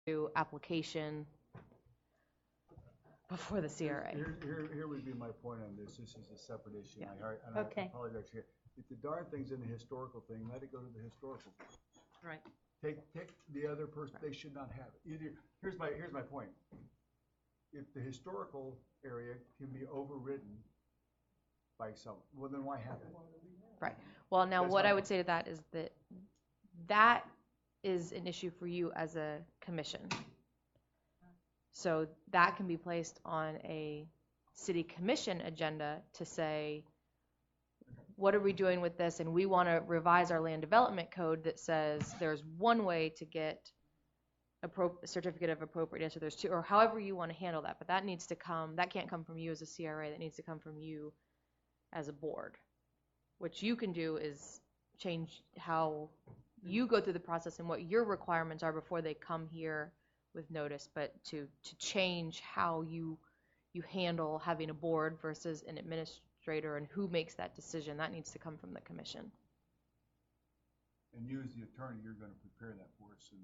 do application before the CRA. Here would be my point on this. This is a separate issue. Yeah. And I apologize here. If the darn thing's in the historical thing, let it go to the historical. Right. Take the other person. They should not have it. Here's my point. If the historical area can be overridden by someone, well, then why have it? Right. Well, now what I would say to that is that is an issue for you as a commission. So that can be placed on a city commission agenda to say, what are we doing with this? And we want to revise our land development code that says there's one way to get a certificate of appropriateness, or there's two, or however you want to handle that. But that needs to come, that can't come from you as a CRA, that needs to come from you as a board. What you can do is change how you go through the process and what your requirements are before they come here with notice, but to change how you handle having a board versus an administrator and who makes that decision, that needs to come from the commission. And you as the attorney, you're going to prepare that for us. And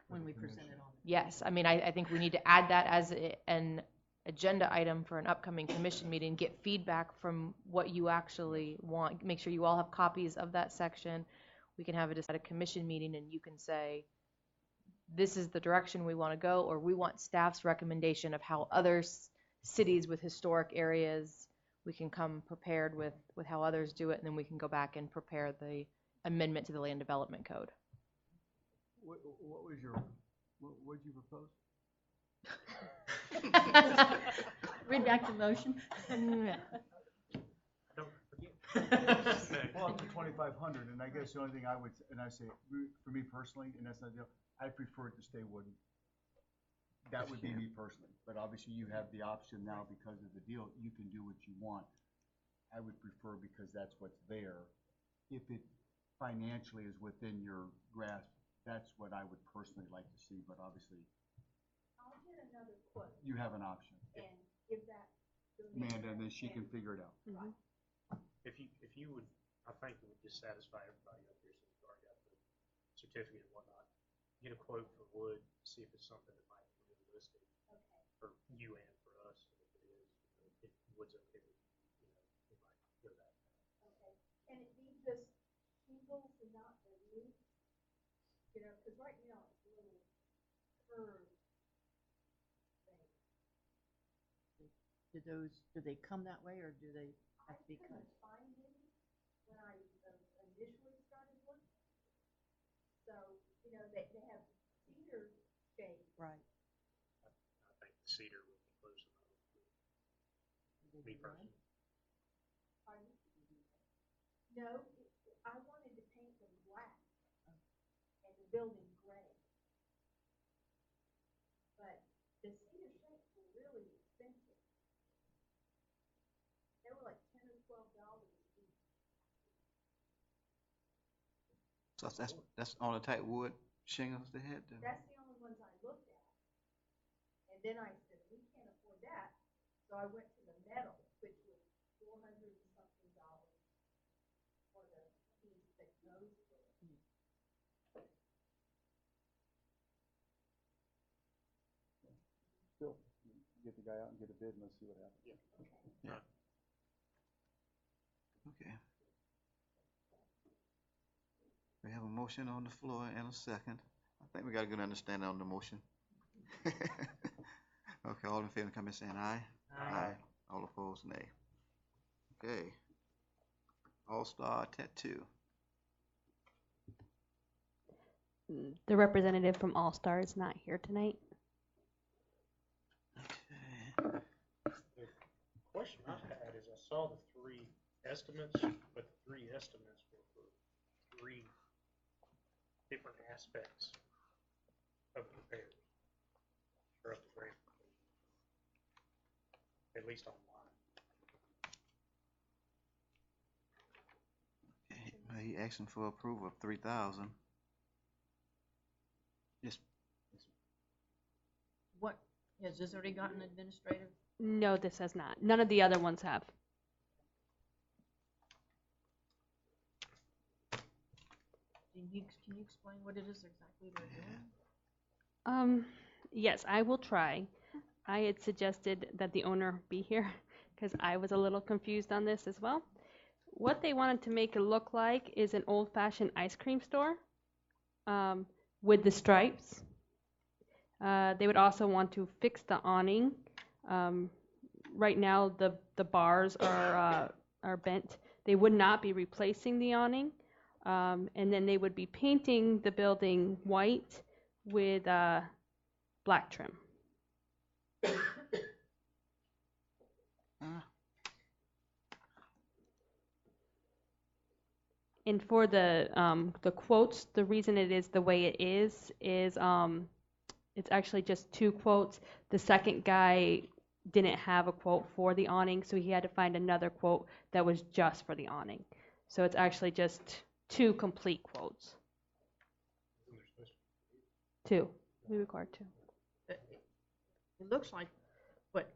when we present it on. Yes, I mean, I think we need to add that as an agenda item for an upcoming commission meeting, get feedback from what you actually want, make sure you all have copies of that section. We can have it at a commission meeting and you can say, this is the direction we want to go, or we want staff's recommendation of how other cities with historic areas, we can come prepared with how others do it, and then we can go back and prepare the amendment to the land development code. What did you propose? Read back the motion. Well, up to 2,500, and I guess the only thing I would, and I say, for me personally, and that's not the deal, I prefer it to stay wooden. That would be me personally, but obviously you have the option now because of the deal. You can do what you want. I would prefer, because that's what's there. If it financially is within your grasp, that's what I would personally like to see, but obviously I'll get another quote you have an option. and give that to Amanda, and then she can figure it out. Mm-hmm. If you would, I think it would just satisfy everybody up here since we've already got the certificate and whatnot. Get a quote for wood, see if it's something that might be realistic for you and for us. If it is, if wood's okay with you, we might go that. Okay. Can it be just shingles and not the roof? Because right now it's a little curved thing. Do they come that way, or do they have to be cut? I couldn't find any when I initially started looking. So, they have cedar shade. Right. I think the cedar would be close enough. Me personally. Pardon? No, I wanted to paint them black and the building gray. But the cedar shakes were really expensive. They were like $10 or $12 each. So that's on the type wood shingles they had. That's the only ones I looked at. And then I said, we can't afford that. So I went to the metal, which was $400 and something for the piece that goes with it. Still, get the guy out and get a bid, and let's see what happens. Yeah. Okay. We have a motion on the floor and a second. I think we got a good understanding on the motion. Okay, all in favor, come in saying aye. Aye. All opposed, nay. Okay. All-Star Tattoo. The representative from All Star is not here tonight. Okay. The question I had is I saw the three estimates, but the three estimates were for three different aspects of the repairs or of the grant, at least online. Okay. He asking for approval of 3,000. Yes. What, has this already gotten administrative? No, this has not. None of the other ones have. Can you explain what it is exactly they're doing? Yes, I will try. I had suggested that the owner be here because I was a little confused on this as well. What they wanted to make it look like is an old-fashioned ice cream store with the stripes. They would also want to fix the awning. Right now, the bars are bent. They would not be replacing the awning, and then they would be painting the building white with black trim. And for the quotes, the reason it is the way it is it's actually just 2 quotes. The second guy didn't have a quote for the awning, so he had to find another quote that was just for the awning. So it's actually just 2 complete quotes. 2. We required 2. It looks like, what,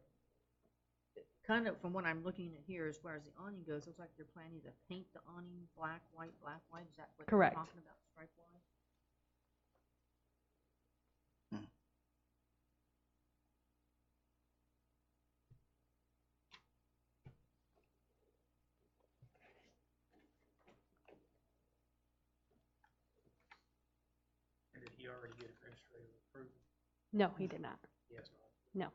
kind of from what I'm looking at here, as far as the awning goes, it looks like they're planning to paint the awning black, white, black, white. Is that what Correct. they're talking about, stripe-wise? And did he already get administrative approval? No, he did not. Yes, not. No.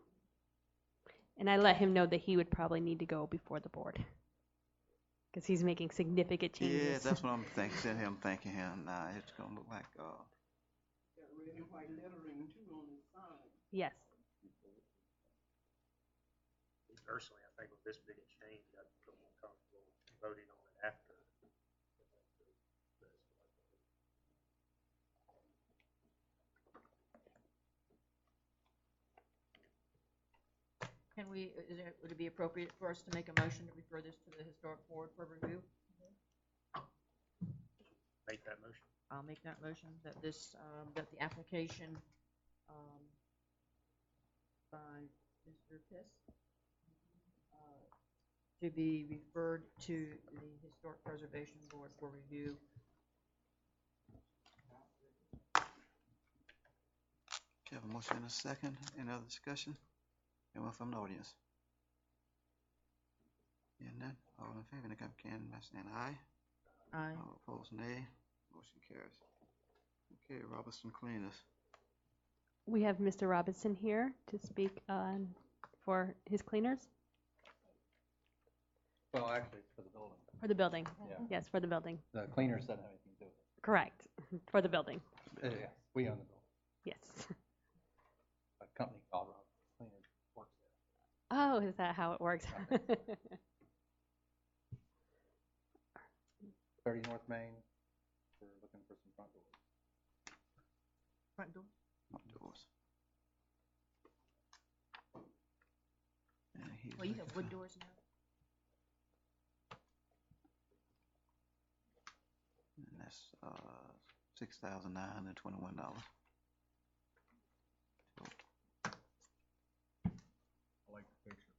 And I let him know that he would probably need to go before the board because he's making significant changes. Yeah, that's what I'm thinking. Sitting here, I'm thinking here, nah, it's gonna look like, Got red and white lettering too on the side. Yes. Me personally, I think with this big a change, I'd feel more comfortable voting on it after. Can we, would it be appropriate for us to make a motion to refer this to the historic board for review? Make that motion. I'll make that motion that this, that the application, by Mr. Piss, to be referred to the Historic Preservation Board for review. okay, have a motion in a second. Any other discussion? Anyone from the audience? Hearing none, all in favor, indicate by saying aye. Aye. All opposed, nay. Motion carries. Okay, Robertson Cleaners. We have Mr. Robinson here to speak for his cleaners. Well, actually, it's for the building. For the building. Yeah. Yes, for the building. The cleaners doesn't have anything to do with Correct. For the building. it. Yeah, we own the building. Yes. A company called Robert Cleaners works there. Oh, is that how it works? 30 North Main. We're looking for some front doors. Front door? Front doors. And he's Well, you looking have wood for- doors now? And that's $6,921. I like the picture.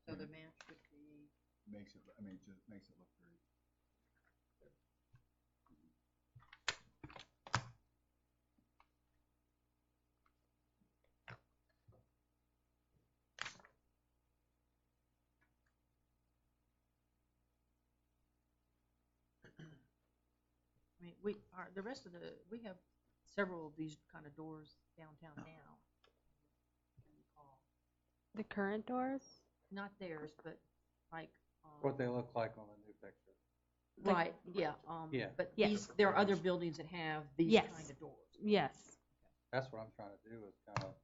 So the match would be, Makes it, I mean, it just makes it look very. I mean, we are, the rest of the, we have several of these kind of doors downtown Oh. now. Can you call? The current doors? Not theirs, but like, What they look like on the new picture. right, yeah, Yeah. but Yes. these, there are other buildings that have these Yes. kind of doors. Yes. That's what I'm trying to do is kind of,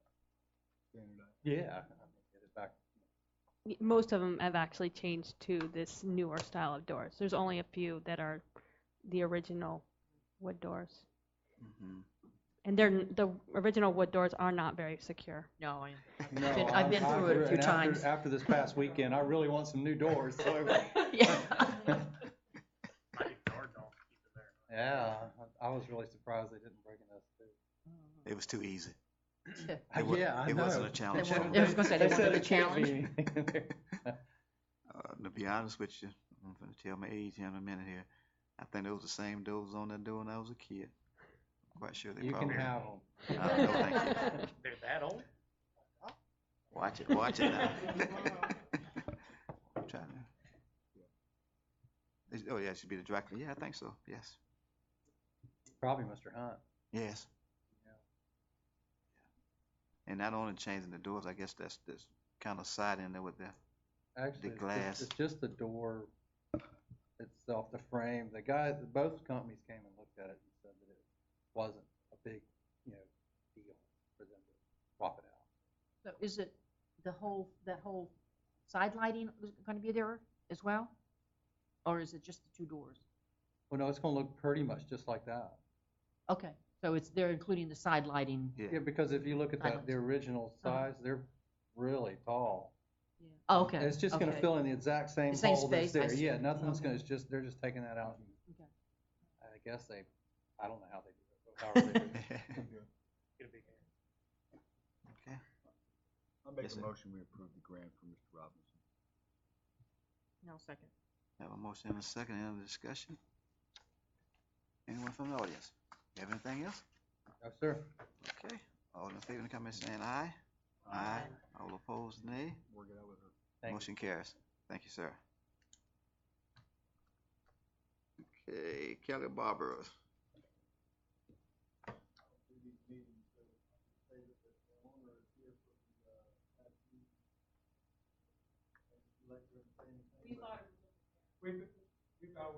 Standardized. yeah, I mean, get it back. Most of them have actually changed to this newer style of doors. There's only a few that are the original wood doors. Mhm. And the original wood doors are not very secure. No, No, I've been through it a few and times. After this past weekend, I really want some new doors, so. Yeah. Might be guard dog to keep it there. Yeah, I was really surprised they didn't break us too. It was too easy. Yeah, It wa- Yeah, I it wasn't know. a challenge. They weren't- I was gonna say, they said wanted a it can't challenge. be anything there. To be honest with you, I'm going to tell my age here in a minute here. I think those the same doors on that door when I was a kid. I'm quite sure they You can probably have them. No, thank you. They're that old? Watch it now. I'm trying to. Oh yeah, it should be the dry cleaner. Yeah, I think so. Yes. Probably Mr. Hunt. Yes. And not only changing the doors, I guess that's kind of side in there with the Actually, glass. it's just the door itself, the frame. Both companies came and looked at it and said that it wasn't a big, deal for them to swap it out. So is it that whole side lighting going to be there as well? Or is it just the two doors? Well, no, it's going to look pretty much just like that. Okay, so they're including the side lighting. Yeah, because if you look at Islands. the original size, they're really tall. Yeah. Oh, okay. And it's just going to okay. fill in the exact same The same hole that's space, I there. see. Yeah, nothing's Okay. going to, they're just taking that out. And Okay. I guess I don't know how they do it, but however they do it. Get a big hand. Okay. I'll make Yes, a sir. motion, we approve the grant for Mr. Robinson. No, second. Have a motion and a second. Any other discussion? Anyone from the audience? You have anything else? No, sir. Okay. All in favor, comment saying aye. Aye. All opposed, nay. Work it out with her. Thank you. Motion carries. Thank you, sir. Okay, Kelly Barber. We thought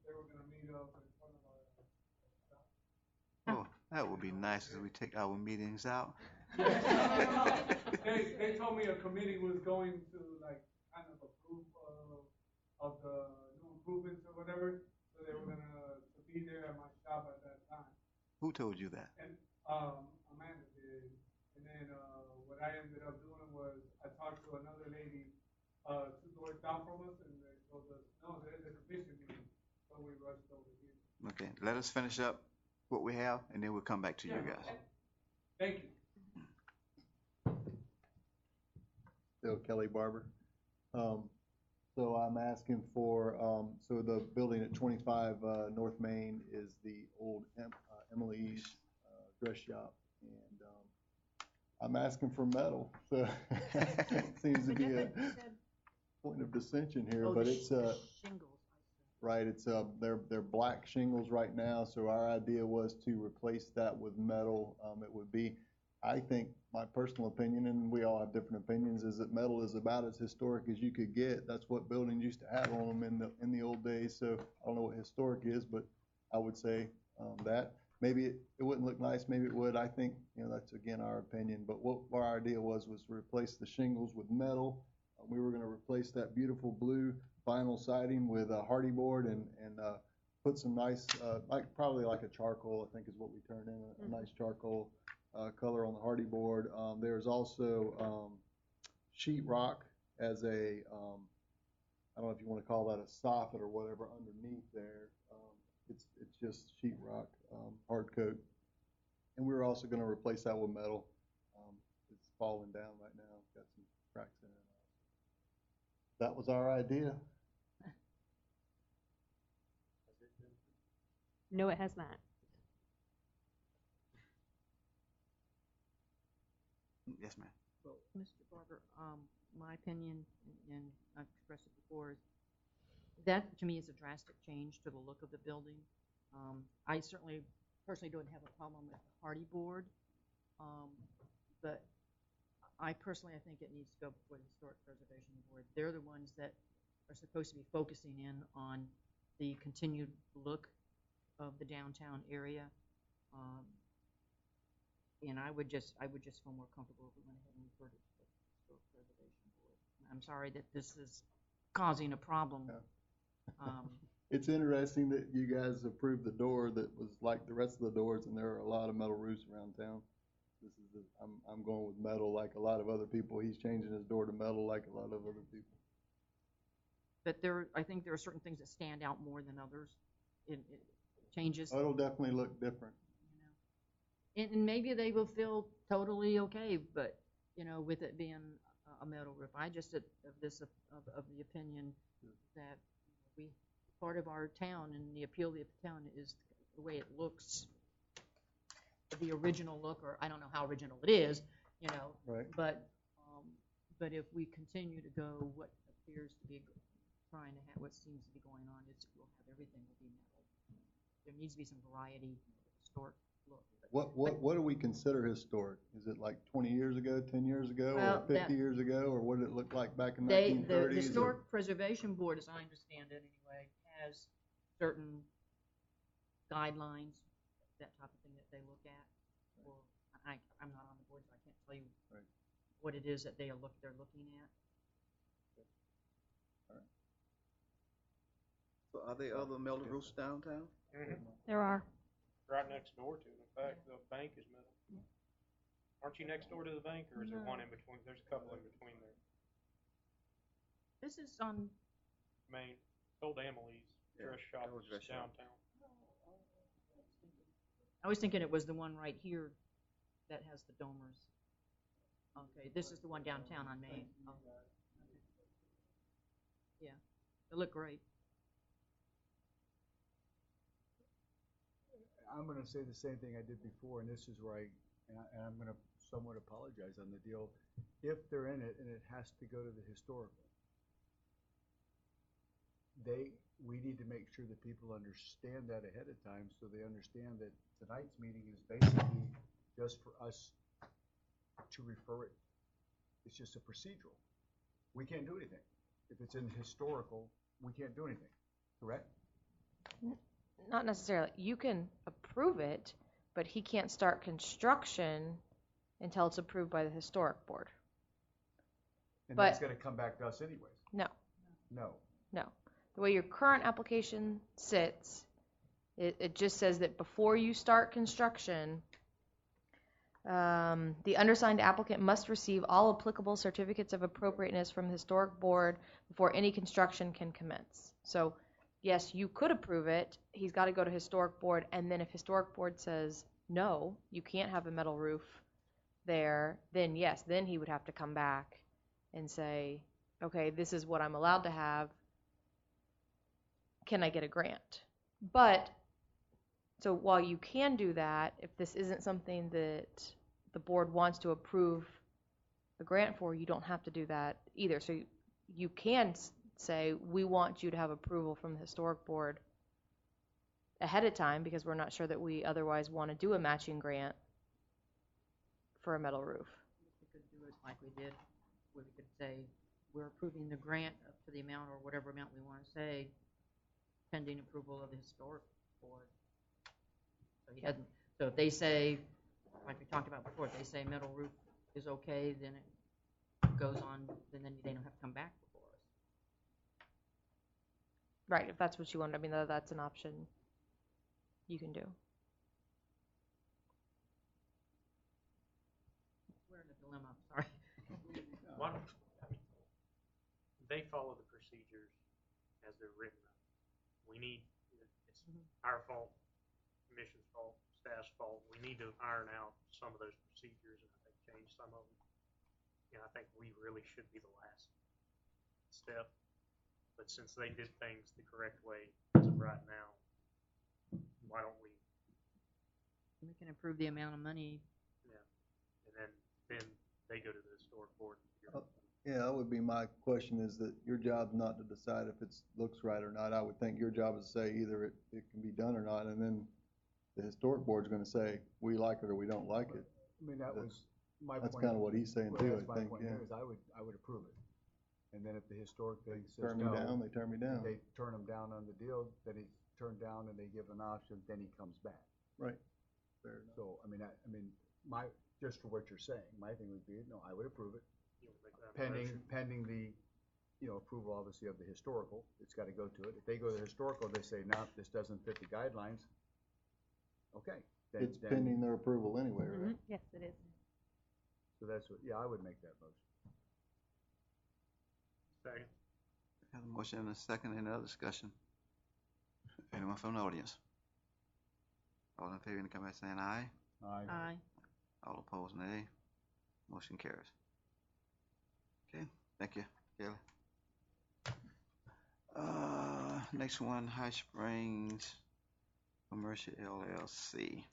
they were gonna meet up in front of Oh, that would be nice as we take our meetings out. They told me a committee was going to like kind of approve of the new improvements or whatever, so they were gonna to be there at my shop at that time. Who told you that? And Amanda did, and then what I ended up doing was I talked to another lady 2 doors down from us, and they told us no, there's a commission meeting, so we rushed over here. Okay, let us finish up what we have, and then we'll come back to you guys. Thank you. Still Kelly Barber. So I'm asking for, so the building at 25 North Main is the old Emily's dress shop, and I'm asking for metal. So seems to be a point of dissension here, but it's shingles. right. It's they're black shingles right now. So our idea was to replace that with metal. It would be, I think, my personal opinion, and we all have different opinions, is that metal is about as historic as you could get. That's what buildings used to have on them in the old days. So I don't know what historic is, but I would say that maybe it wouldn't look nice. Maybe it would. I think that's again our opinion. But what our idea was to replace the shingles with metal. We were going to replace that beautiful blue vinyl siding with a hardy board and put some nice, probably like a charcoal, I think is what we turned in, a nice charcoal color on the hardy board. There's also sheetrock as a, I don't know if you want to call that a soffit or whatever underneath there. It's just sheetrock, hard coat. And we were also going to replace that with metal. It's falling down right now, got some cracks in it. That was our idea. No, it has not. Yes, ma'am. Well, Mr. Barber, my opinion, and I've expressed it before, is that to me is a drastic change to the look of the building. I certainly personally don't have a problem with the hardy board, but I think it needs to go before the Historic Preservation Board. They're the ones that are supposed to be focusing in on the continued look of the downtown area. And I would just feel more comfortable if we went ahead and referred it to the Historic Preservation Board. I'm sorry that this is causing a problem. Yeah. It's interesting that you guys approved the door that was like the rest of the doors, and there are a lot of metal roofs around town. I'm going with metal like a lot of other people. He's changing his door to metal like a lot of other people. But I think there are certain things that stand out more than others. It changes. It'll definitely look different. And maybe they will feel totally okay, but with it being a metal roof, I just of the opinion that part of our town, and the appeal of the town is the way it looks, the original look, or I don't know how original it is, you know. Right. But if we continue to go what appears to be trying to have, what seems to be going on is we'll have everything will be metal. There needs to be some variety, historic look. What do we consider historic? Is it like 20 years ago, 10 years ago, Well, or 50 years ago, or what did it look like back in The 1930s? Historic Preservation Board, as I understand it anyway, has certain guidelines, that type of thing that they look at. Or I'm not on the board, so I can't tell you Right. what it is that they're looking at. So are there other metal roofs downtown? There are. Right next door to it. In fact, the bank is metal. Aren't you next door to the bank, or is there one in between? There's a couple in between there. This is on, Main, old Emily's dress shop old is dress shop. downtown. I was thinking it was the one right here that has the dormers. Okay, this is the one downtown on Main. Oh. Yeah, they look great. I'm gonna say the same thing I did before, and this is where and I'm gonna somewhat apologize on the deal. If they're in it and it has to go to the historical, we need to make sure that people understand that ahead of time, so they understand that tonight's meeting is basically just for us to refer it. It's just a procedural. We can't do anything. If it's in historical, we can't do anything, correct? Not necessarily. You can approve it, but he can't start construction until it's approved by the historic board. And But- that's gonna come back to us anyways. No, No. no. The way your current application sits, it just says that before you start construction, the undersigned applicant must receive all applicable certificates of appropriateness from the historic board before any construction can commence. So, yes, you could approve it. He's got to go to historic board, and then if historic board says no, you can't have a metal roof there, then yes, then he would have to come back and say, okay, this is what I'm allowed to have. Can I get a grant? But so while you can do that, if this isn't something that the board wants to approve a grant for, you don't have to do that either. So you can say, we want you to have approval from the historic board ahead of time because we're not sure that we otherwise want to do a matching grant for a metal roof. We could do it like we did, where we could say, we're approving the grant up to the amount or whatever amount we want to say, pending approval of the historic board. So he doesn't, so if they say, like we talked about before, if they say metal roof is okay, then it goes on, then they don't have to come back before us. Right, if that's what you want. I mean, that's an option you can do. We're in a dilemma, sorry. Why don't, they follow the procedures as they're written. We need, it's our fault, commission's fault, staff's fault. We need to iron out some of those procedures and I think change some of them. You know, I think we really should be the last step. But since they did things the correct way as of right now, why don't we? We can approve the amount of money. Yeah, and then they go to the historic board. Yeah, that would be my question, is that your job's not to decide if it looks right or not. I would think your job is to say either it can be done or not, and then the historic board's gonna say, we like it or we don't like it. I mean, that was my point. That's kind of what he's saying Well, too, that's I my think, point yeah. here is I would approve it. And then if the historic thing says Turn me no, down, they turn me down. they turn him down on the deal, then he's turned down and they give an option, then he comes back. Right. Fair enough. So, I mean, just for what you're saying, my thing would be, no, I would approve it. You wanna make that a motion? Pending the, approval obviously of the historical, it's gotta go to it. If they go to the historical, they say, no, this doesn't fit the guidelines, okay. It's pending their approval anyway, right? Yes, it is. So that's what, I would make that motion. Second. Have a motion and a second. Any other discussion? Anyone from the audience? All in favor, indicate by saying aye. Aye. All opposed, nay. Motion carries. Okay, thank you, Kelly. Next one, High Springs Commercial LLC.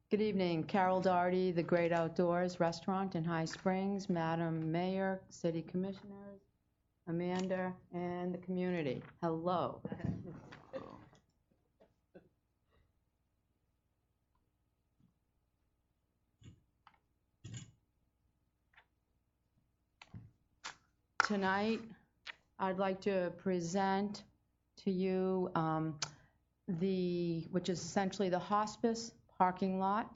Good evening, Carol Doherty, The Great Outdoors Restaurant in High Springs, Madam Mayor, City Commissioners, Amanda, and the community. Hello. Tonight, I'd like to present to you which is essentially the hospice parking lot.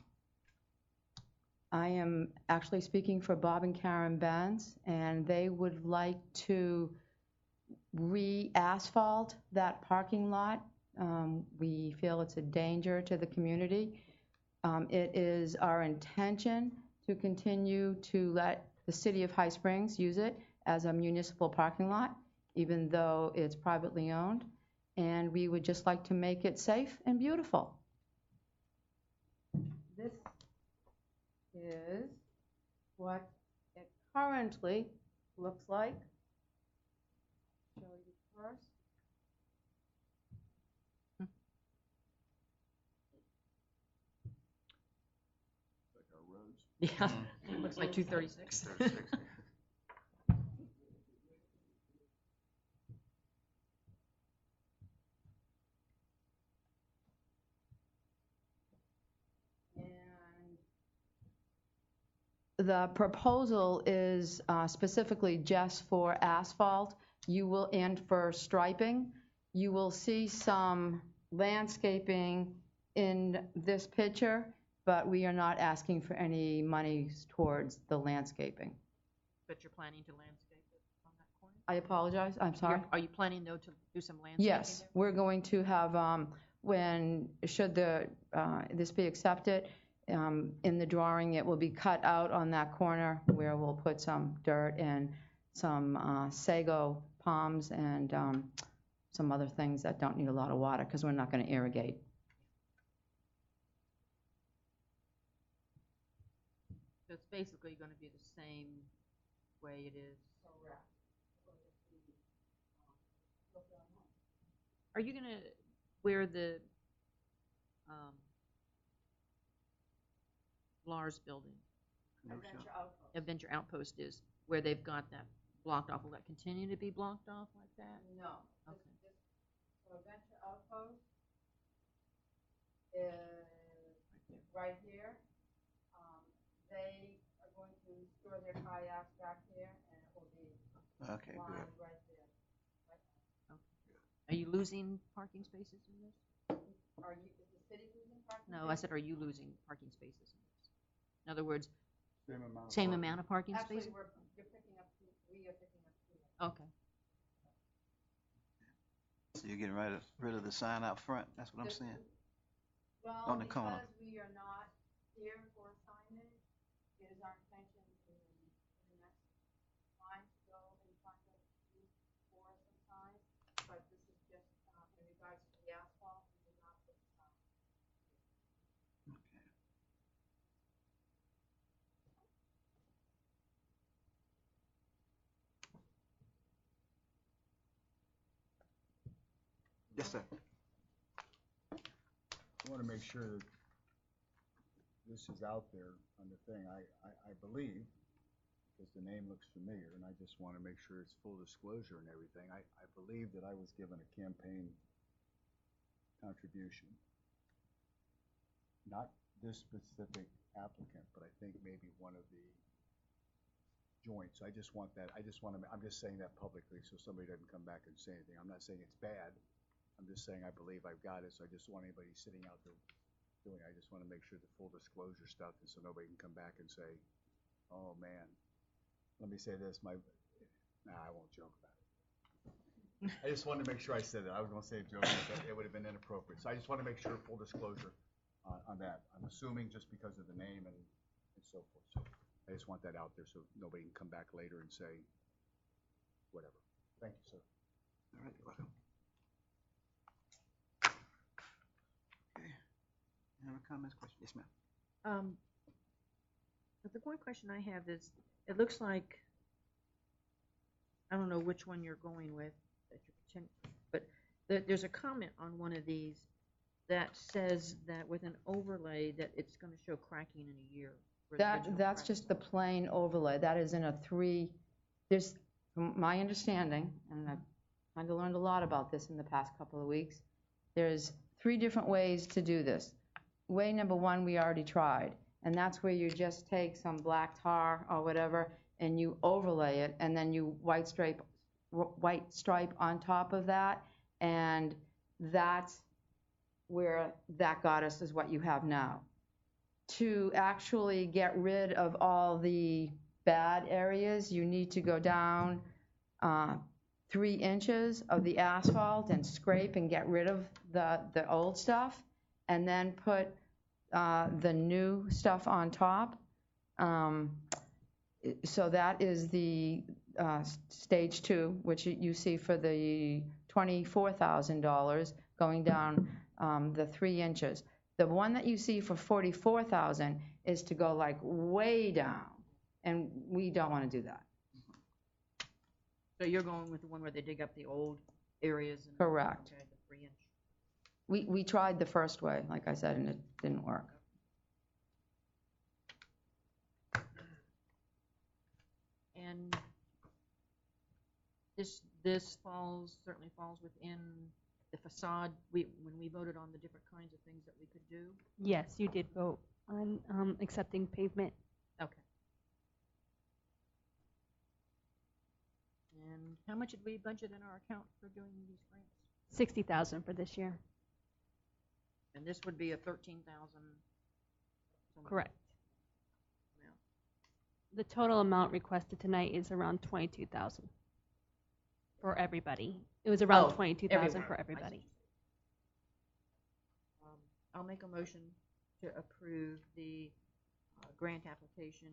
I am actually speaking for Bob and Karen Benz, and they would like to re-asphalt that parking lot. We feel it's a danger to the community. It is our intention to continue to let the city of High Springs use it as a municipal parking lot, even though it's privately owned. And we would just like to make it safe and beautiful. This is what it currently looks like. Show you first. Like our roads. Yeah, looks like 236. The proposal is specifically just for asphalt. And for striping. You will see some landscaping in this picture, but we are not asking for any money towards the landscaping. But you're planning to landscape it on that corner? I apologize, I'm sorry. Are you planning, though, to do some landscaping? Yes, we're going to have, should this be accepted, in the drawing, it will be cut out on that corner where we'll put some dirt and some sago palms and some other things that don't need a lot of water because we're not going to irrigate. So it's basically going to be the same way it is. Correct. Are you going to, where the Lars building, Adventure Outpost is, where they've got that blocked off, will that continue to be blocked off like that? No. Okay. So Adventure Outpost is right here. They are going to store their kayaks back here, and it will be Okay, good. right there. Are you losing parking spaces in this? Is the city losing parking? No, I said, are you losing parking spaces in this? In other words, Same amount of parking Actually, spaces? we are picking up two. Okay. So you're getting rid of the sign out front, that's what I'm saying? Well, On the corner. because we are not here for signage, it is our intention in the next time to go in front of you for some signs, but this is just in regards to the asphalt, we did not put the sign. Okay. Yes, sir. I want to make sure that this is out there on the thing. I believe, because the name looks familiar, and I just want to make sure it's full disclosure and everything. I believe that I was given a campaign contribution. Not this specific applicant, but I think maybe one of the joints. I just want that, I'm just saying that publicly so somebody doesn't come back and say anything. I'm not saying it's bad. I'm just saying I believe I've got it, so I just want anybody sitting out there doing it. I just want to make sure the full disclosure stuff is so nobody can come back and say, oh man, let me say this, I won't joke about it. I just wanted to make sure I said it. I was going to say a joke, but it would have been inappropriate. So I just want to make sure full disclosure on that. I'm assuming just because of the name and so forth. So I just want that out there so nobody can come back later and say whatever. Thank you, sir. All right, you're welcome. Okay. Any other comments, questions? Yes, ma'am. But the one question I have is, it looks like, I don't know which one you're going with, but there's a comment on one of these that says that with an overlay that it's going to show cracking in a year. where the original That's crack- just the plain overlay. That is in a there's, from my understanding, and I've kind of learned a lot about this in the past couple of weeks, there's 3 different ways to do this. Way number 1, we already tried, and that's where you just take some black tar or whatever, and you overlay it, and then you white stripe on top of that, and that's where that got us is what you have now. To actually get rid of all the bad areas, you need to go down 3 inches of the asphalt and scrape and get rid of the old stuff, and then put the new stuff on top. So that is the stage 2, which you see for the $24,000 going down the 3 inches. The one that you see for $44,000 is to go like way down, and we don't want to do that. So you're going with the one where they dig up the old areas? And Correct. Okay, the 3-inch. We tried the first way, like I said, and it didn't work. And this certainly falls within the facade. When we voted on the different kinds of things that we could do. Yes, you did vote on accepting pavement. Okay. And how much did we budget in our account for doing these grants? $60,000 for this year. And this would be a 13,000. Correct. amount. The total amount requested tonight is around $22,000 for everybody. It was around $22,000 everyone. for I everybody. see. I'll make a motion to approve the grant application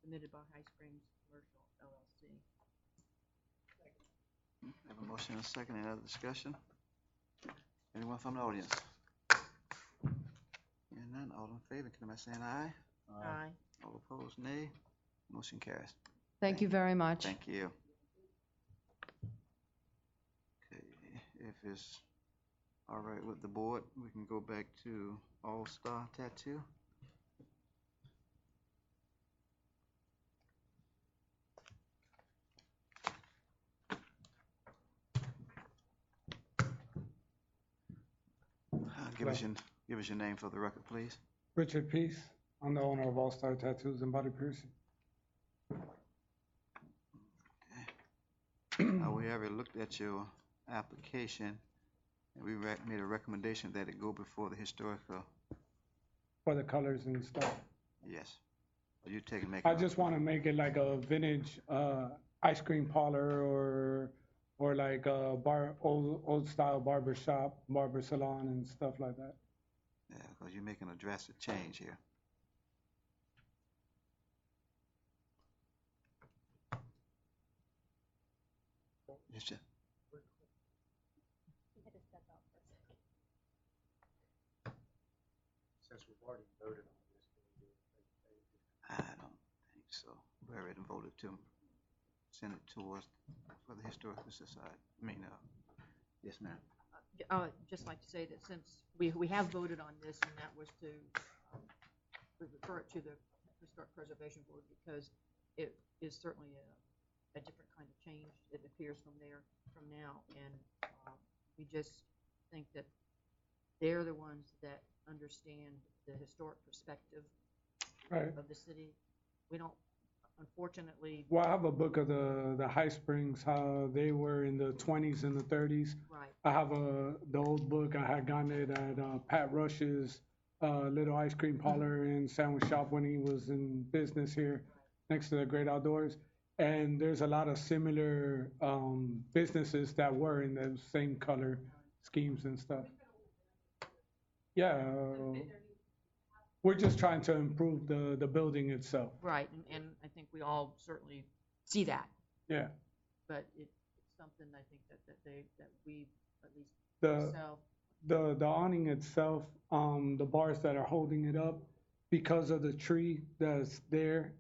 submitted by High Springs Commercial LLC. I have a motion and a second. Any other discussion? Anyone from the audience? Hearing none, all in favor, can I saying aye? Aye. All opposed, nay. Motion carries. Thank you very much. Thank you. Okay, if it's all right with the board, we can go back to All Star Tattoo. Give us your name for the record, please. Richard Peace. I'm the owner of All Star Tattoos and Body Piercing. We already looked at your application, and we made a recommendation that it go before the historical. For the colors and stuff. Yes. Are you taking make? I just want to make it like a vintage ice cream parlor or like a old style barber shop, barber salon and stuff like that. Yeah, because you're making a drastic change here. Yes, sir. Since we've already voted on this, can we do it? I don't think so. We already voted to send it to us for the Historical Society. Yes, ma'am. Just like to say that since we have voted on this, and that was to refer it to the Historic Preservation Board, because it is certainly a different kind of change. It appears from now, and we just think that they're the ones that understand the historic perspective of the city. We don't, unfortunately. Well, I have a book of the High Springs, how they were in the 20s and the 30s. Right. I have the old book. I had gotten it at Pat Rush's little ice cream parlor and sandwich shop when he was in business here next to the Great Outdoors. And there's a lot of similar businesses that were in those same color schemes and stuff. Yeah, we're just trying to improve the building itself. Right, and I think we all certainly see that. Yeah. But it's something I think that we, at least The myself, the awning itself, the bars that are holding it up, because of the tree that's there,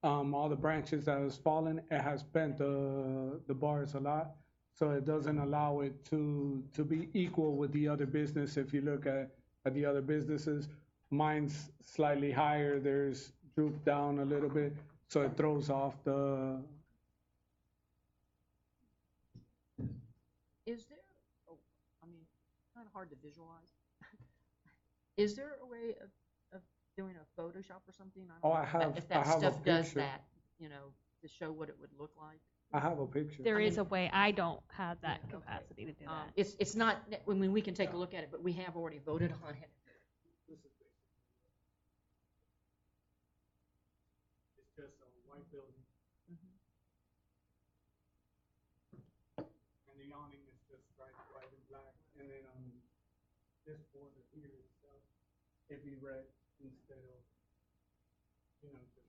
all the branches that has fallen, it has bent the bars a lot. So it doesn't allow it to be equal with the other business. If you look at the other businesses, mine's slightly higher, theirs drooped down a little bit, so it throws off the. Is there, oh, I mean, kind of hard to visualize. Is there a way of doing a Photoshop or something? I Oh, don't I know have- if that I have a stuff does picture. that, you know, to show what it would look like. I have a picture. There I is mean- a way. I don't have that Okay. capacity to do that. It's not, I mean, we can take a look at it, but we have already voted on it. It's just a white building, Mhm. and the awning is just striped white and black, and then on this border here itself, it'd be red instead of, you know, just.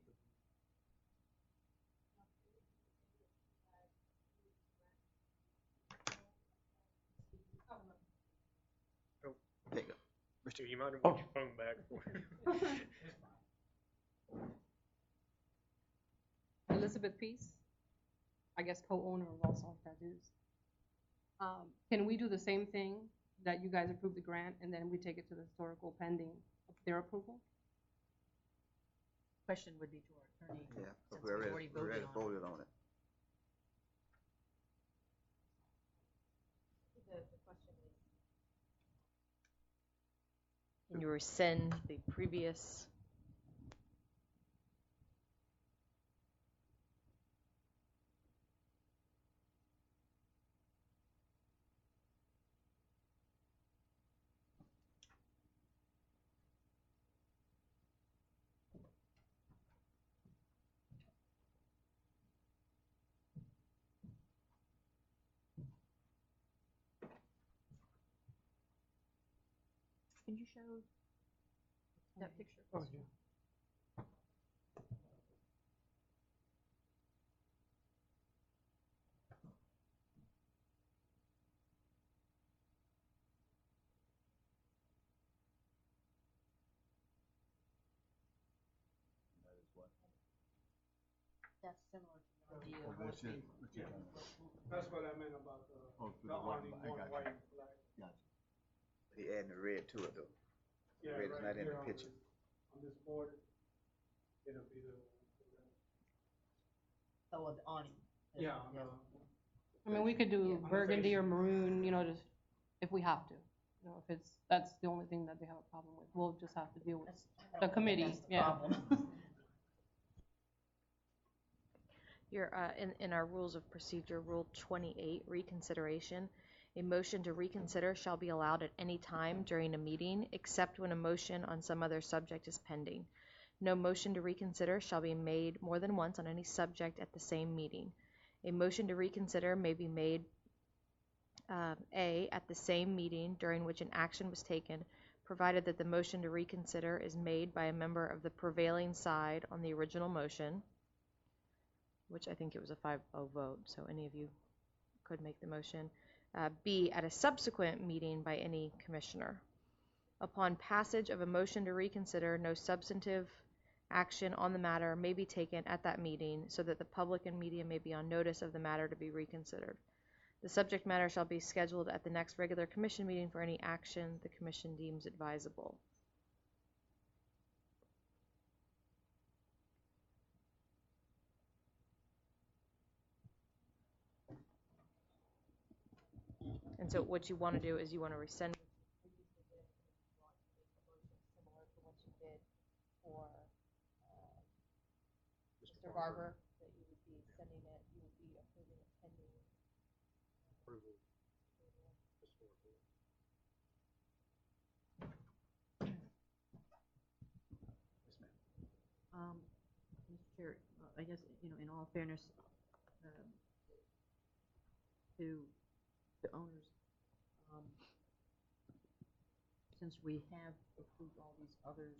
There you go. Mr. You might have put your phone back. Elizabeth Peace, I guess co-owner of Also Tattoos. Can we do the same thing that you guys approve the grant and then we take it to the historical pending their approval? Question would be to our attorney, Yeah, since we we already, already we already voted on it. voted on it. The question is, can you rescind the previous? Can you show that picture? Oh, yeah. That's similar to the idea Oh, of what that's it. we. That's it. That's what I meant about Oh, the for the white, awning, I one got you. white and black. Gotcha. He adding the red to it though. Yeah, Red is right not in here the on picture. on this border, it'll be the red. Oh, of the awning. Yeah, I mean, we could do Yeah. burgundy or maroon, you know, just if we have to. You know, if that's the only thing that they have a problem with, we'll just have to deal with I the don't think committee, that's the yeah. problem. Your, in our rules of procedure, Rule 28, reconsideration. A motion to reconsider shall be allowed at any time during a meeting, except when a motion on some other subject is pending. No motion to reconsider shall be made more than once on any subject at the same meeting. A motion to reconsider may be made, A, at the same meeting during which an action was taken, provided that the motion to reconsider is made by a member of the prevailing side on the original motion, which I think it was a 5-0 vote, so any of you could make the motion. B, at a subsequent meeting by any commissioner. Upon passage of a motion to reconsider, no substantive action on the matter may be taken at that meeting, so that the public and media may be on notice of the matter to be reconsidered. The subject matter shall be scheduled at the next regular commission meeting for any action the commission deems advisable. And so what you want to do is you want to rescind similar to what you did for Mr. Barber, that you would be sending it, you would be approving it pending Approval. Historical. Mr. Chair, I guess, you know, in all fairness, to the owners, since we have approved all these others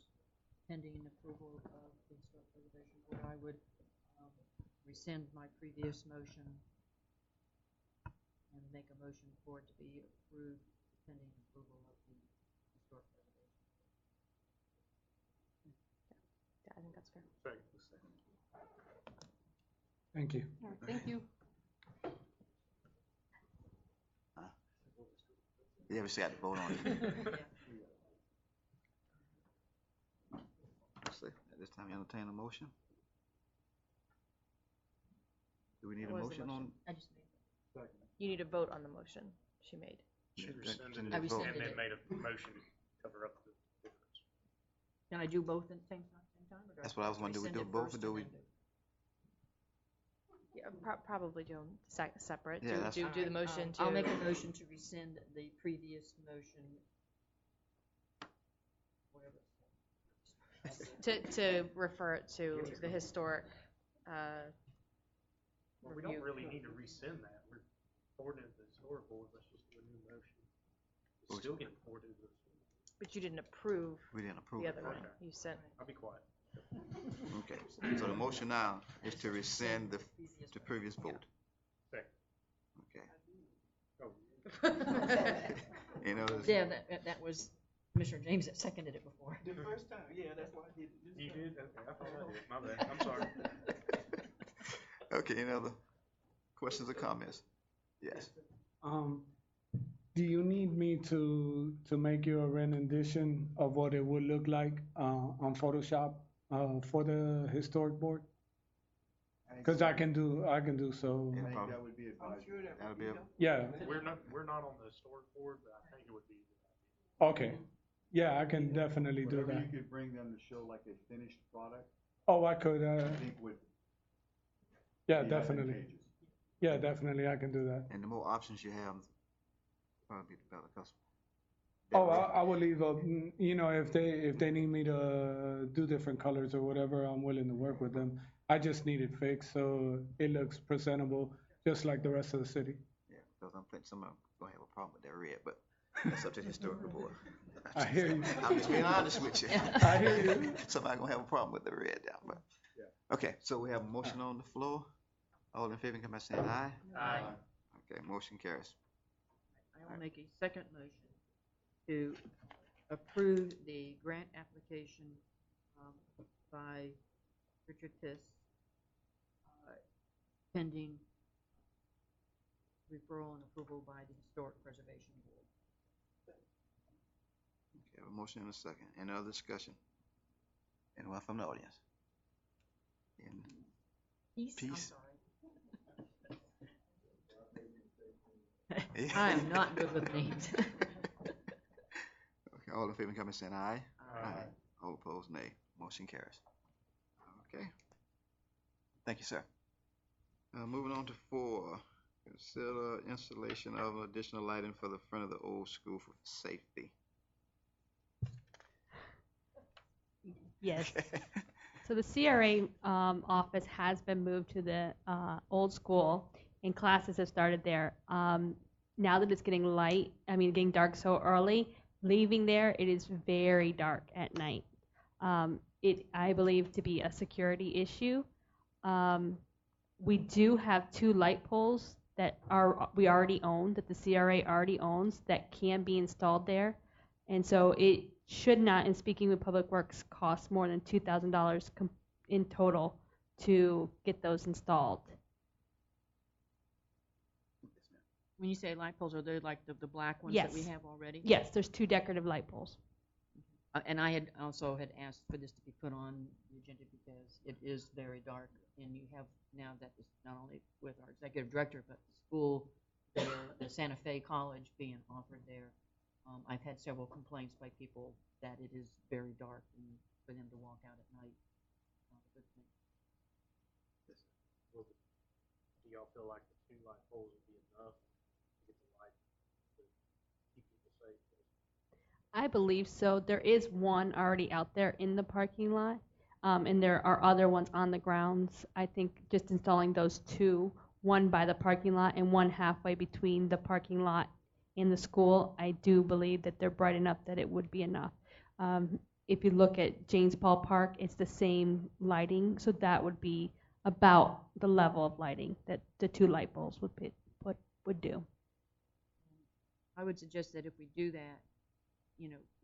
pending approval of the Historic Preservation Board, I would rescind my previous motion and make a motion for it to be approved pending approval of the I think that's fair. Second. Thank you. All right, thank you. Yeah, we still got to vote on it. Let's see, at this time, entertain a motion. Do we need a What was the motion on? I just made You need to vote on the motion she made. She Yeah, rescinded rescinded it I and rescinded then it. made a motion to cover up the difference. Can I do both at the same time? Or do That's what I was wondering, do we rescind do it both first or do and we? then Yeah, probably do them separate. Yeah, that's- Do the Alright, motion to. I'll make a motion to rescind the previous motion. Whatever. To refer it to the historic, Well, we don't really need to rescind that. We're forwarding it to the historic board. Let's just do a new motion. It's still getting forwarded to the historic board. but you didn't approve We didn't approve the it. other one. Okay. You sent. I'll be quiet. Okay, so the motion now is to rescind the previous vote. Second. Okay. Oh, Any others? Yeah, that was Commissioner James that seconded it before. The first time, yeah, that's why I did it. you did? Okay, I thought I did. My bad. I'm sorry. Okay, any other questions or comments? Yes. Do you need me to make you a rendition of what it would look like on Photoshop for the historic board? Because I can do so. Yeah, I think probably. that would be advisable. That'll be a, Yeah. We're not on the historic board, but I think it would be. Okay. Yeah, I can definitely do Whatever that. you could bring them to show like a finished product, Oh, I could. I think would Yeah, be definitely. advantageous. Yeah, definitely, I can do that. and the more options you have, probably the better, cause. Oh, I will leave up. You know, if they need me to do different colors or whatever, I'm willing to work with them. I just need it fixed so it looks presentable, just like the rest of the city. Yeah, because I'm thinking some of them gonna have a problem with that red, but that's up to the historical board. I hear you. I'm just being honest with you. I hear you. Somebody gonna have a problem with the red down, but. Yeah. Okay, so we have a motion on the floor. All in favor, come by saying aye. Aye. Okay, motion carries. I will make a second motion to approve the grant application by Richard Tiss, pending referral and approval by the Historic Preservation Board. Okay, a motion and a second. Any other discussion? Anyone from the audience? And Peace? I'm Peace. sorry. I am not good with names. Okay, all in favor, come and say aye. Aye. All opposed, nay. Motion carries. Okay. Thank you, sir. Moving on to 4, consider installation of additional lighting for the front of the old school for safety. Yes. So the CRA office has been moved to the old school, and classes have started there. Now that it's getting getting dark so early, leaving there, it is very dark at night. I believe to be a security issue. We do have 2 light poles that we already own, that the CRA already owns, that can be installed there. And so it should not, in speaking with Public Works, cost more than $2,000 in total to get those installed. When you say light poles, are they like the black ones Yes. that we have already? Yes, there's 2 decorative light poles. And I had also asked for this to be put on the agenda because it is very dark, and you have now that it's not only with our executive director, but the school there, the Santa Fe College being offered there. I've had several complaints by people that it is very dark, and for them to walk out at night, not a good thing. Do y'all feel like the 2 light poles would be enough to get the light to keep people safe? I believe so. There is one already out there in the parking lot, and there are other ones on the grounds. I think just installing those 2, one by the parking lot and one halfway between the parking lot and the school, I do believe that they're bright enough that it would be enough. If you look at James Paul Park, it's the same lighting, so that would be about the level of lighting that the 2 light poles would do. I would suggest that if we do that,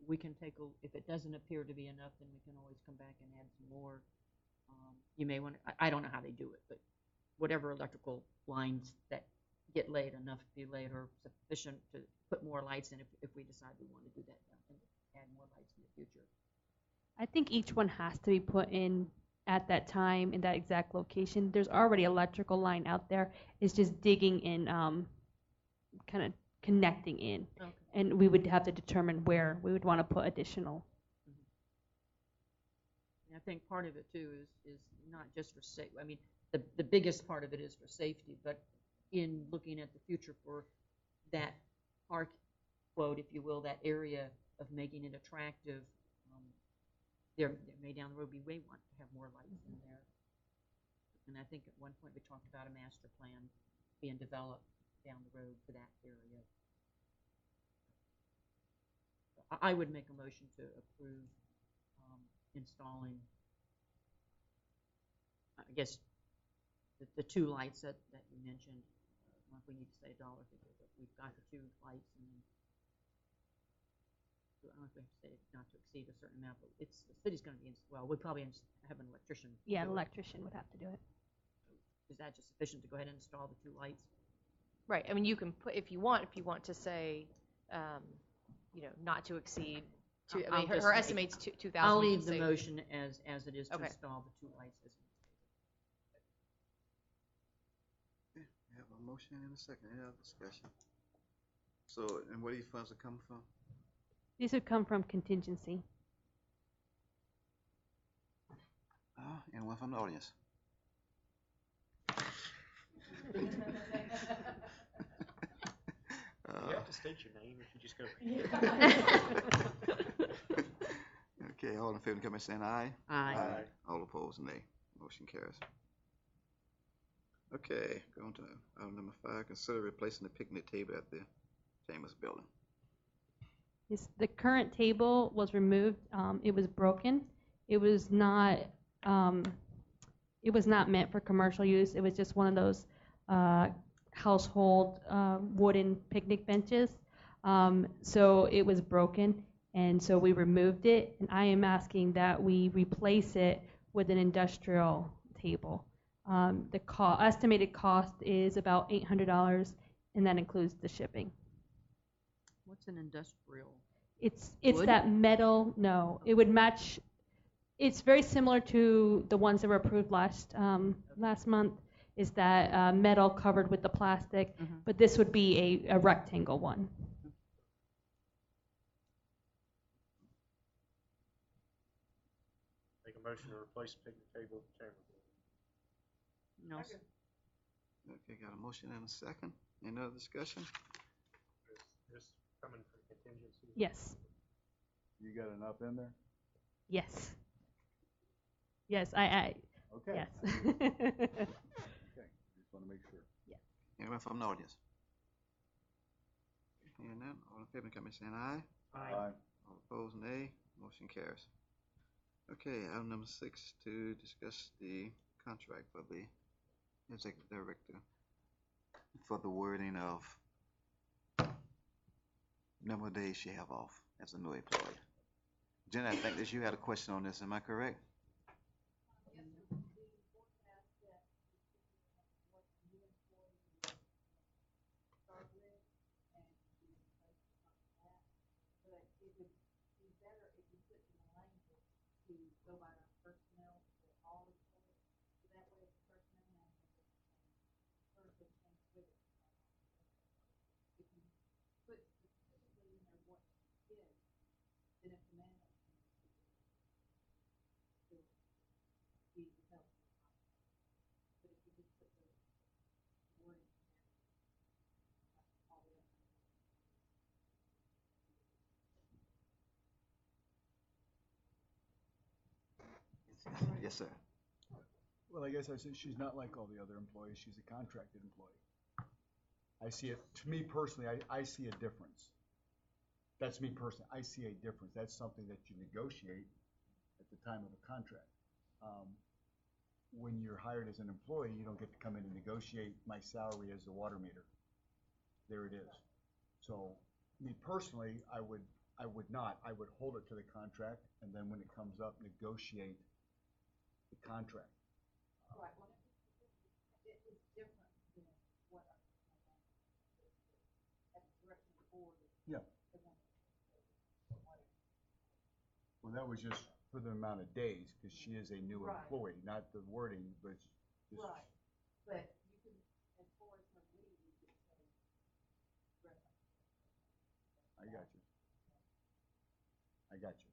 we can take if it doesn't appear to be enough, then we can always come back and add some more. You may want to, I don't know how they do it, but whatever electrical lines that get laid enough to be laid are sufficient to put more lights in if we decide we want to do that and add more lights in the future. I think each one has to be put in at that time in that exact location. There's already electrical line out there. It's just digging in, kind of connecting in. Okay. And we would have to determine where we would want to put additional. And I think part of it too is not just for safety. I mean, the biggest part of it is for safety, but in looking at the future for that park quote, if you will, that area of making it attractive, there may down the road we may want to have more lights in there. And I think at one point we talked about a master plan being developed down the road for that area. I would make a motion to approve installing, I guess, the two lights that you mentioned. I don't know if we need to say a dollar figure, but we've got the two lights, and then I don't know if we have to say not to exceed a certain amount, but the city's going to be, we'll probably have an electrician. Yeah, an electrician would have to do it. Is that just sufficient to go ahead and install the two lights? Right, I mean, you can put, if you want to say, not to exceed, I mean, her estimate's 2,000. I'll leave the motion as it is to Okay. install the two lights. We have a motion and a second. Any other discussion? So, and where these funds are coming from? These would come from contingency. Anyone from the audience? You have to state your name if you just go. Okay, all in favor, come in saying aye. Aye. All opposed, nay. Motion carries. Okay, going to item number 5. Consider replacing the picnic table at the Chambers building. Yes, the current table was removed. It was broken. It was not meant for commercial use. It was just one of those household wooden picnic benches. So it was broken, and so we removed it. And I am asking that we replace it with an industrial table. The estimated cost is about $800, and that includes the shipping. What's an industrial? It's Wood? that metal. No, it would match. It's very similar to the ones that were approved last month. Is that metal covered with the plastic? But this would be a rectangle one. Make a motion to replace the picnic table at the chamber building. No. Okay, got a motion and a second. Any other discussion? This coming from contingency? Yes. You got enough in there? Yes. Yes, I Okay. yes. Okay, just want to make sure. Anyone from the audience? Hearing none, all in favor, come in saying aye. Aye. All opposed, nay. Motion carries. Okay, item number 6, to discuss the contract for the executive director for the wording of number of days she have off as a new employee. Jenna, I think that you had a question on this. Am I correct? Go by our personnel for all employees, so that way the personnel manager can change with it. If you put specifically in there what she did, then if the manager can be helpful. But if you just put the wording in there, all the other. Yes, sir. Well, I guess I said she's not like all the other employees. She's a contracted employee. I see it, to me personally, I see a difference. That's me personally. I see a difference. That's something that you negotiate at the time of a contract. When you're hired as an employee, you don't get to come in and negotiate my salary as the water meter. There it is. So, me personally, I would I would not. I would hold it to the contract, and then when it comes up, negotiate the contract. Right, well, it is different, you know, what our, at the direction of the board. Yeah. Well, that was just for the amount of days, because she is a new Right. employee, not the wording, but just. Right, but you can, as far as her leave, you can say, I got you. I got you.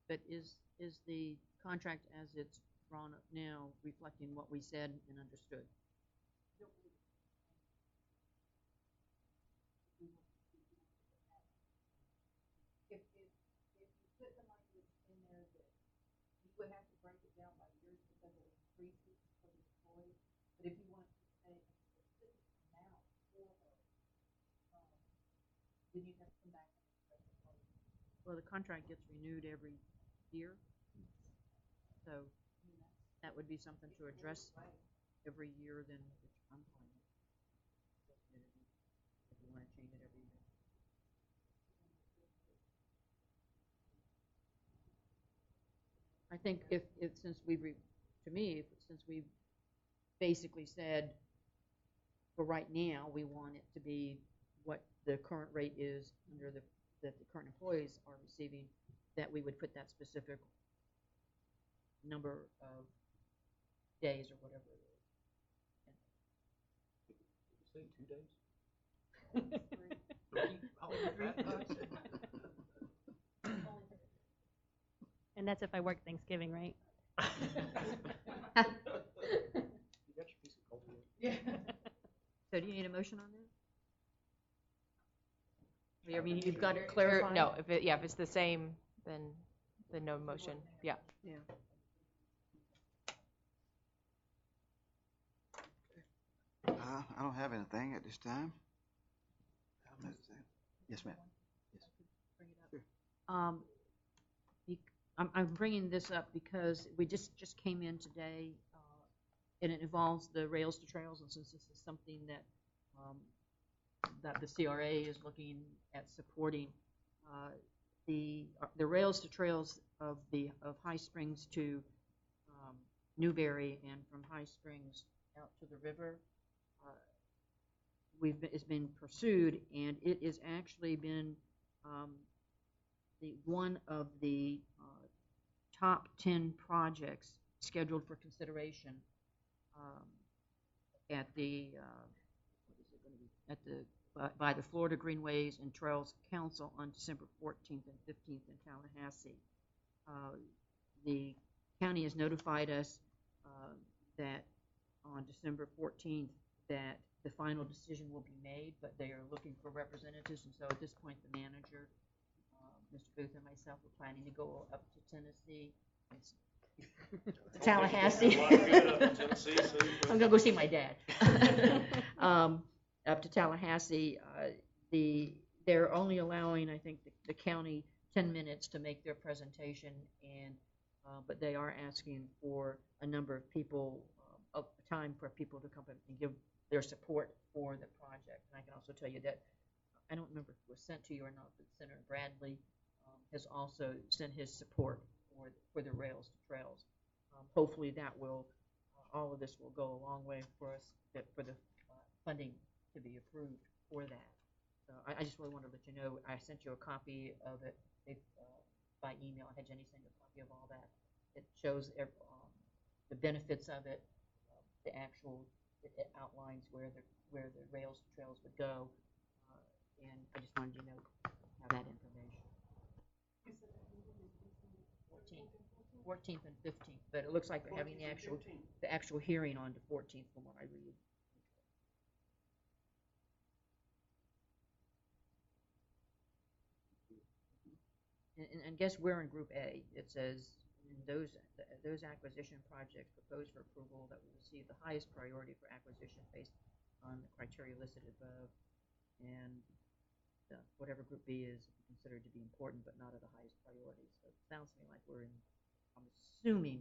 But is the contract as it's drawn up now reflecting what we said and understood? if you put the language in there that you would have to break it down by years because it increases for the employee, but if you want to say a specific amount for her, then you have to come back and express it later. Well, the contract gets renewed every year, so that would be something to address every year, then I'm fine with it. If you want to change it every year. I think if since since we've basically said for right now, we want it to be what the current rate is under that the current employees are receiving, that we would put that specific number of days or whatever it is. Did you say 2 days? 3? Oh, And that's if I work Thanksgiving, right? You got your piece of cold wood? Yeah. So do you need a motion on that? I mean, you've got it clarified? No, if it's the same, then no motion, yeah. Yeah. I don't have anything at this time. Yes, ma'am. Yes. I'm bringing this up because we just came in today, and it involves the rails to trails, and since this is something that that the CRA is looking at supporting, the rails to trails of High Springs to Newberry, and from High Springs out to the river, it's been pursued, and it is actually been one of the top 10 projects scheduled for consideration at the by the Florida Greenways and Trails Council on December 14th and 15th in Tallahassee. The county has notified us that on December 14th that the final decision will be made, but they are looking for representatives, and so at this point the manager, Mr. Booth, and myself are planning to go up to Tennessee, to Tallahassee. I'm gonna go see my dad. Up to Tallahassee. They're only allowing, I think, the county 10 minutes to make their presentation, and but they are asking for a number of people, of time for people to come and give their support for the project. And I can also tell you that, I don't remember if it was sent to you or not, but Senator Bradley has also sent his support for the rails to trails. Hopefully that will, all of this will go a long way for us, for the funding to be approved for that. So I just really wanted to let you know, I sent you a copy of it by email. I had Jenny send you a copy of all that. It shows the benefits of it, the actual, it outlines where the rails to trails would go, and I just wanted you to know, have that information. 14th and 15th, but it looks like they're having the actual hearing on the 14th from what I read. And guess we're in Group A. It says those acquisition projects proposed for approval that will receive the highest priority for acquisition based on the criteria listed above, and whatever Group B is considered to be important but not of the highest priority. So it sounds to me like we're in, I'm assuming,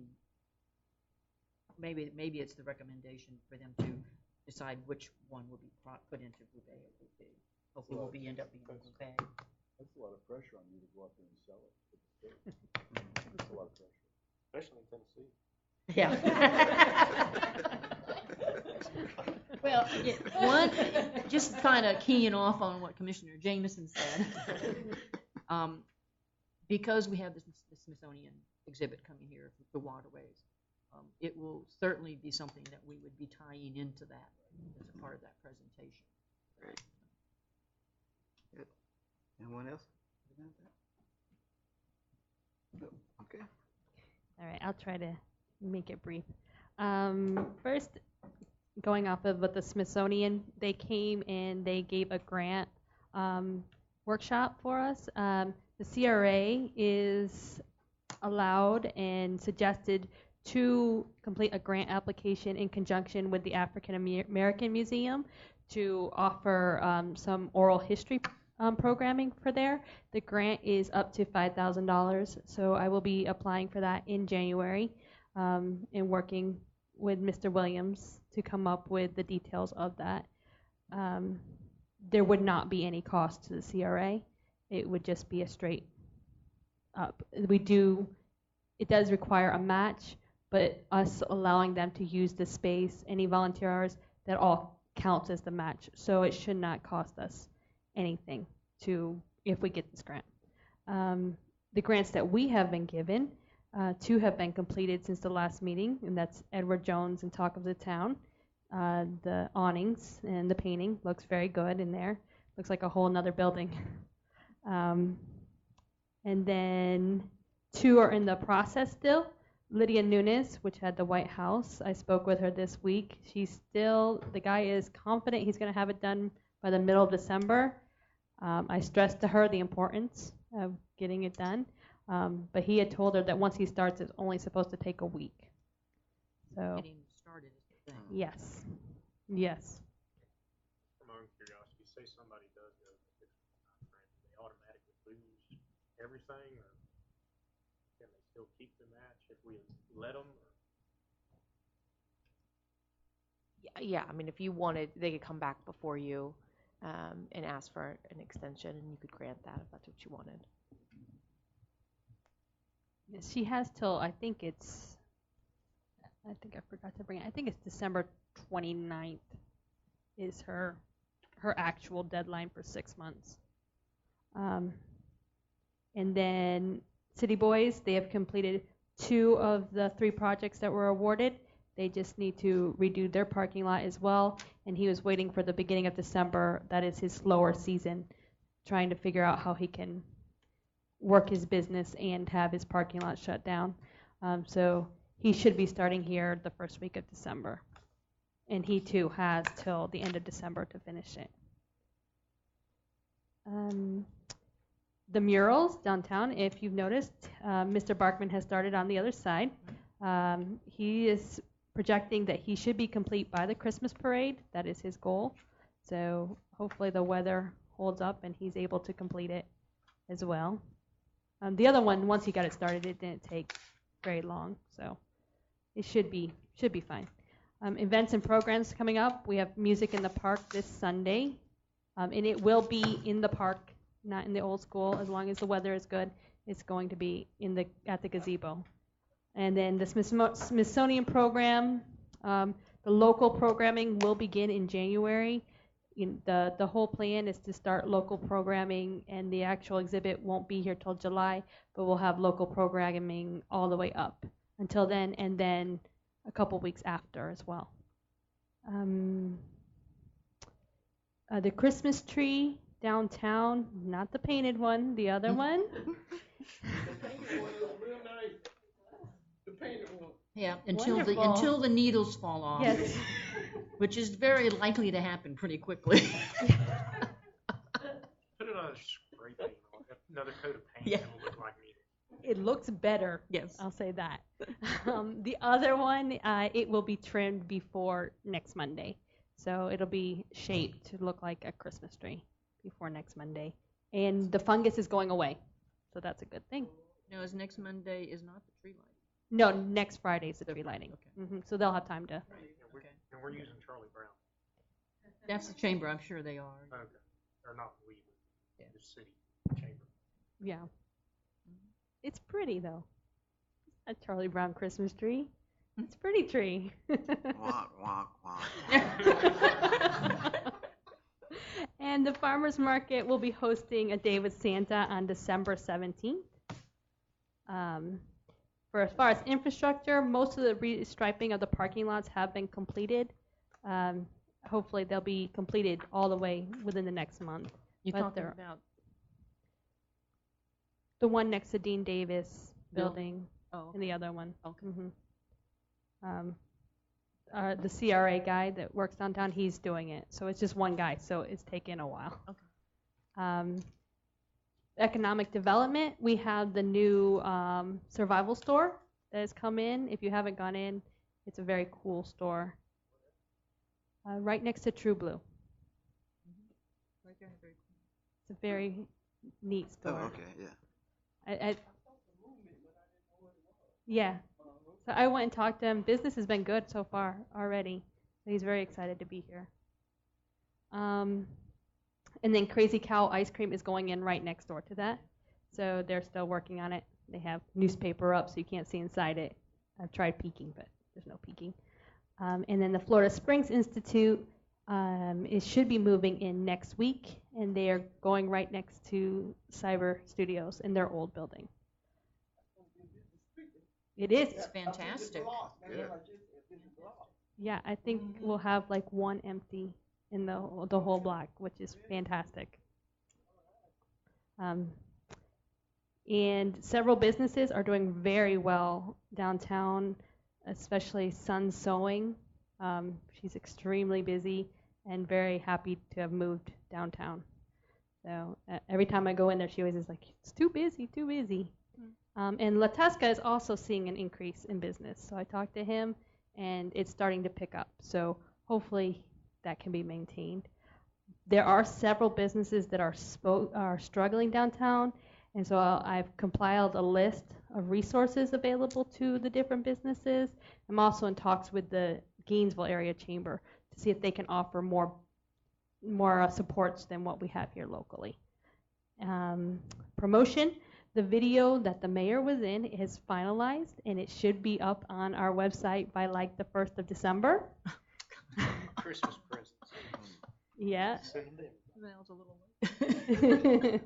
maybe it's the recommendation for them to decide which one will be put into Group A or Group B. Hopefully we'll end up being in Group A. That's a lot of pressure on you to go out there and sell it to the state. That's a lot of pressure. Especially in Tennessee. Yeah. Well, one, just kind of keying off on what Commissioner Jameson said. Because we have the Smithsonian exhibit coming here for the waterways, it will certainly be something that we would be tying into that as a part of that presentation. Great. Good. Anyone else? No. Okay. All right, I'll try to make it brief. First, going off of what the Smithsonian, they came and they gave a grant workshop for us. The CRA is allowed and suggested to complete a grant application in conjunction with the African American Museum to offer some oral history programming for there. The grant is up to $5,000, so I will be applying for that in January and working with Mr. Williams to come up with the details of that. There would not be any cost to the CRA. It would just be a straight up. It does require a match, but us allowing them to use the space, any volunteer hours, that all counts as the match. So it should not cost us anything if we get this grant. The grants that we have been given, 2 have been completed since the last meeting, and that's Edward Jones and Talk of the Town. The awnings and the painting looks very good in there. Looks like a whole nother building. And then 2 are in the process still. Lydia Nunes, which had the White House, I spoke with her this week. The guy is confident he's going to have it done by the middle of December. I stressed to her the importance of getting it done. But he had told her that once he starts, it's only supposed to take a week. So, Getting started is the thing. yes. Yes. From my own curiosity, say somebody does go to 6 month grant, do they automatically lose everything, or can they still keep the match if we let them? Yeah, I mean, if you wanted, they could come back before you and ask for an extension, and you could grant that if that's what you wanted. Yes, she has till, I think I forgot to bring it. I think it's December 29th is her actual deadline for 6 months. And then City Boys, they have completed 2 of the 3 projects that were awarded. They just need to redo their parking lot as well. And he was waiting for the beginning of December. That is his slower season, trying to figure out how he can work his business and have his parking lot shut down. So he should be starting here the first week of December. And he too has till the end of December to finish it. The murals downtown, if you've noticed, Mr. Barkman has started on the other side. He is projecting that he should be complete by the Christmas parade. That is his goal. So hopefully the weather holds up and he's able to complete it as well. The other one, once he got it started, it didn't take very long, so it should be fine. Events and programs coming up. We have music in the park this Sunday, and it will be in the park, not in the old school. As long as the weather is good, it's going to be at the gazebo. And then the Smithsonian program, the local programming will begin in January. The whole plan is to start local programming, and the actual exhibit won't be here till July, but we'll have local programming all the way up until then, and then a couple weeks after as well. The Christmas tree downtown, not the painted one, the other one. Yeah, Wonderful. until the needles fall off. Yes. Which is very likely to happen pretty quickly. Put another spray paint on, another coat of paint, Yeah. and it'll look like needles. It looks better. Yes. I'll say that. The other one, it will be trimmed before next Monday. So it'll be shaped to look like a Christmas tree before next Monday. And the fungus is going away. So that's a good thing. No, as next Monday is not the tree lighting. No, next Friday is the tree lighting. Okay. So they'll have time to. And we're using Charlie Brown. That's the chamber, I'm sure they are. Okay. Or not we, but Yeah. the city. chamber. Yeah. It's pretty though. A Charlie Brown Christmas tree. It's a pretty tree. Wonk, wonk, wonk. And the farmers market will be hosting a day with Santa on December 17th. For as far as infrastructure, most of the restriping of the parking lots have been completed. Hopefully they'll be completed all the way within the next month. You're But talking they're- about, The one next to Dean Davis building oh, and the other one. okay. The CRA guy that works downtown, he's doing it. So it's just one guy, so it's taken a while. Okay. Economic development, we have the new survival store that has come in. If you haven't gone in, it's a very cool store. Right next to True Blue. Right there, very cool. It's a very neat Oh, store. okay, yeah. Yeah. So I went and talked to him. Business has been good so far already. So he's very excited to be here. And then Crazy Cow Ice Cream is going in right next door to that. So they're still working on it. They have newspaper up so you can't see inside it. I've tried peeking, but there's no peeking. And then the Florida Springs Institute, it should be moving in next week, and they are going right next to Cyber Studios in their old building. It is. It's fantastic. Yeah, I think we'll have like one empty in the whole block, which is fantastic. And several businesses are doing very well downtown, especially Sun Sewing. She's extremely busy and very happy to have moved downtown. So every time I go in there, she always is like, it's too busy, too busy. And Latesca is also seeing an increase in business. So I talked to him, and it's starting to pick up. So hopefully that can be maintained. There are several businesses that are struggling downtown, and so I've compiled a list of resources available to the different businesses. I'm also in talks with the Gainesville Area Chamber to see if they can offer more supports than what we have here locally. Promotion. The video that the mayor was in is finalized, and it should be up on our website by like the 1st of December. Christmas presents. Yeah. That was a little late.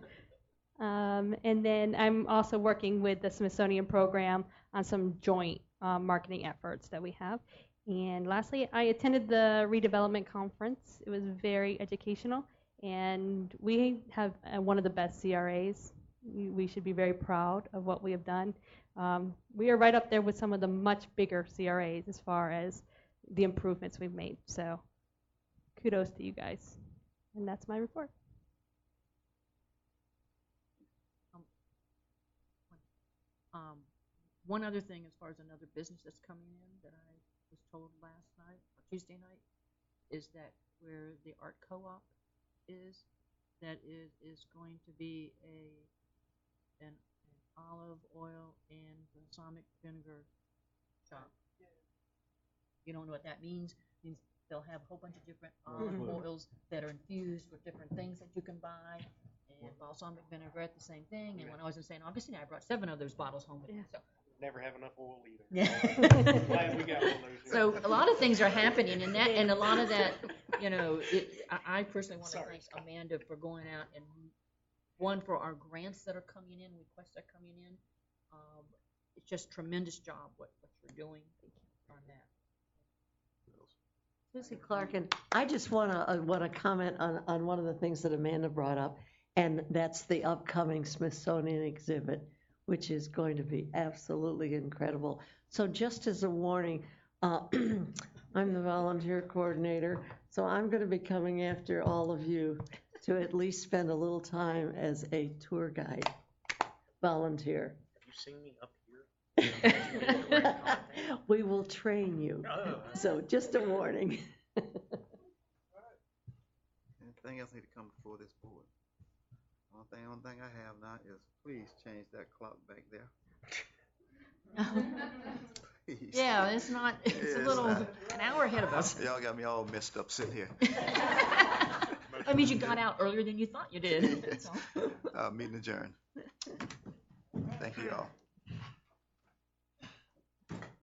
And then I'm also working with the Smithsonian program on some joint marketing efforts that we have. And lastly, I attended the redevelopment conference. It was very educational, and we have one of the best CRAs. We should be very proud of what we have done. We are right up there with some of the much bigger CRAs as far as the improvements we've made. So kudos to you guys. And that's my report. One other thing, as far as another business that's coming in that I was told last night, or Tuesday night, is that where the art co-op is, that is going to be an olive oil and balsamic vinegar shop. You don't know what that means? It means they'll have a whole bunch of different olive oils that are infused with different things that you can buy, and balsamic vinaigrette, the same thing. And when I was in St. Augustine, I brought 7 of those bottles home with me. So. Never have enough oil either. Yeah. Glad we got one of those. So a lot of things are happening, and a lot of that, I personally want to Sorry, thank Amanda for going out and one for our grants that are coming in, requests that are coming in. It's just tremendous job what you're doing on that. Susie Clark, and I just want to comment on one of the things that Amanda brought up, and that's the upcoming Smithsonian exhibit, which is going to be absolutely incredible. So just as a warning, I'm the volunteer coordinator, so I'm going to be coming after all of you to at least spend a little time as a tour guide volunteer. Have you seen me up here? We will train you. Oh. So just a warning. Anything else need to come before this board? Only thing I have now is please change that clock back there. Please. Yeah, it's not. It's a little an hour ahead of us. Y'all got me all messed up sitting here. That means you got out earlier than you thought you did. That's all. Meeting adjourned. Thank you all.